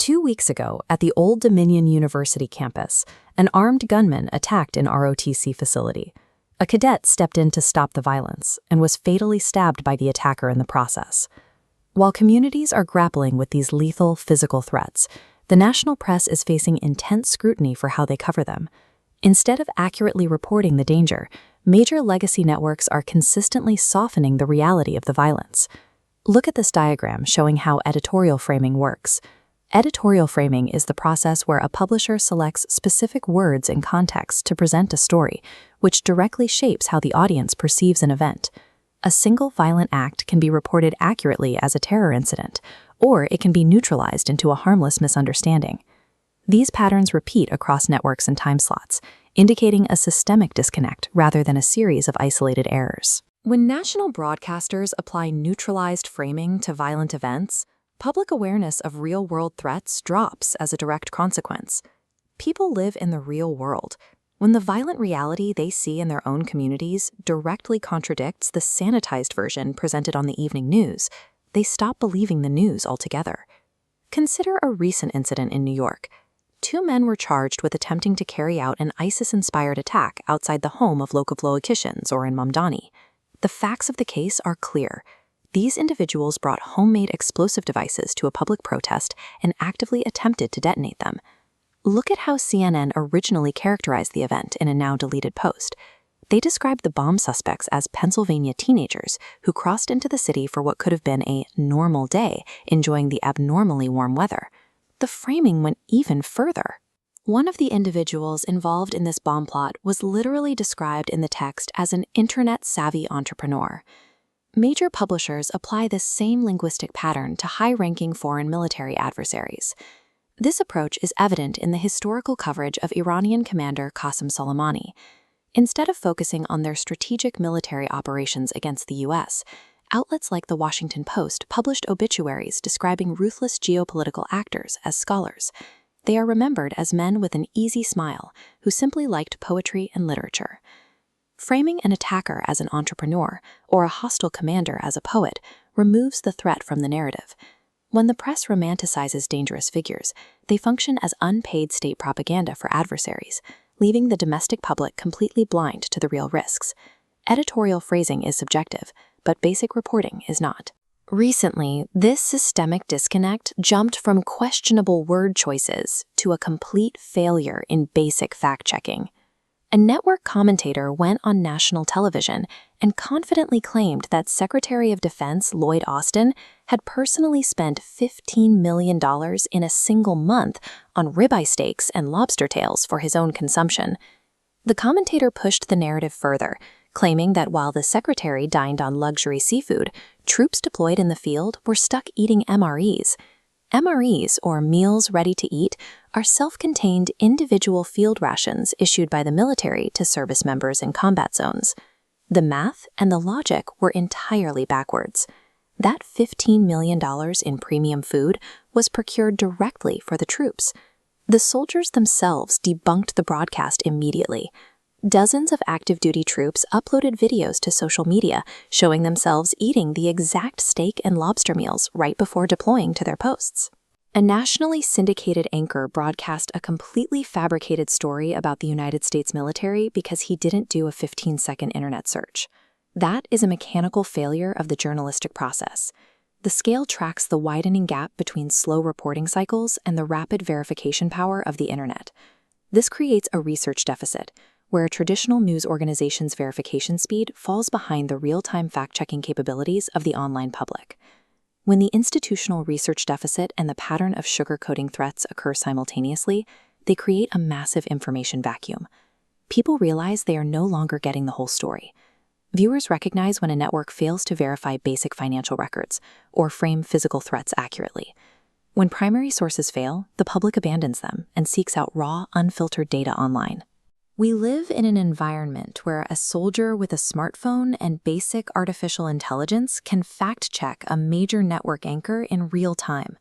2 weeks ago, at the Old Dominion University campus, an armed gunman attacked an ROTC facility. A cadet stepped in to stop the violence and was fatally stabbed by the attacker in the process. While communities are grappling with these lethal physical threats, the national press is facing intense scrutiny for how they cover them. Instead of accurately reporting the danger, major legacy networks are consistently softening the reality of the violence. Look at this diagram showing how editorial framing works. Editorial framing is the process where a publisher selects specific words and context to present a story, which directly shapes how the audience perceives an event. A single violent act can be reported accurately as a terror incident, or it can be neutralized into a harmless misunderstanding. These patterns repeat across networks and time slots, indicating a systemic disconnect rather than a series of isolated errors. When national broadcasters apply neutralized framing to violent events, public awareness of real-world threats drops as a direct consequence. People live in the real world. When the violent reality they see in their own communities directly contradicts the sanitized version presented on the evening news, they stop believing the news altogether. Consider a recent incident in New York. 2 men were charged with attempting to carry out an ISIS-inspired attack outside the home of Lokavloikishans, or in Mamdani. The facts of the case are clear. These individuals brought homemade explosive devices to a public protest and actively attempted to detonate them. Look at how CNN originally characterized the event in a now-deleted post. They described the bomb suspects as Pennsylvania teenagers who crossed into the city for what could have been a normal day, enjoying the abnormally warm weather. The framing went even further. One of the individuals involved in this bomb plot was literally described in the text as an internet-savvy entrepreneur. Major publishers apply this same linguistic pattern to high-ranking foreign military adversaries. This approach is evident in the historical coverage of Iranian commander Qasem Soleimani. Instead of focusing on their strategic military operations against the U.S., outlets like the Washington Post published obituaries describing ruthless geopolitical actors as scholars. They are remembered as men with an easy smile who simply liked poetry and literature. Framing an attacker as an entrepreneur or a hostile commander as a poet removes the threat from the narrative. When the press romanticizes dangerous figures, they function as unpaid state propaganda for adversaries, leaving the domestic public completely blind to the real risks. Editorial phrasing is subjective, but basic reporting is not. Recently, this systemic disconnect jumped from questionable word choices to a complete failure in basic fact-checking. A network commentator went on national television and confidently claimed that Secretary of Defense Lloyd Austin had personally spent $15 million in a single month on ribeye steaks and lobster tails for his own consumption. The commentator pushed the narrative further, claiming that while the secretary dined on luxury seafood, troops deployed in the field were stuck eating MREs. MREs, or meals ready to eat, are self-contained individual field rations issued by the military to service members in combat zones. The math and the logic were entirely backwards. That $15 million in premium food was procured directly for the troops. The soldiers themselves debunked the broadcast immediately. Dozens of active duty troops uploaded videos to social media showing themselves eating the exact steak and lobster meals right before deploying to their posts. A nationally syndicated anchor broadcast a completely fabricated story about the United States military because he didn't do a 15-second internet search. That is a mechanical failure of the journalistic process. The scale tracks the widening gap between slow reporting cycles and the rapid verification power of the internet. This creates a research deficit, where a traditional news organization's verification speed falls behind the real-time fact-checking capabilities of the online public. When the institutional research deficit and the pattern of sugarcoating threats occur simultaneously, they create a massive information vacuum. People realize they are no longer getting the whole story. Viewers recognize when a network fails to verify basic financial records or frame physical threats accurately. When primary sources fail, the public abandons them and seeks out raw, unfiltered data online. We live in an environment where a soldier with a smartphone and basic artificial intelligence can fact-check a major network anchor in real time,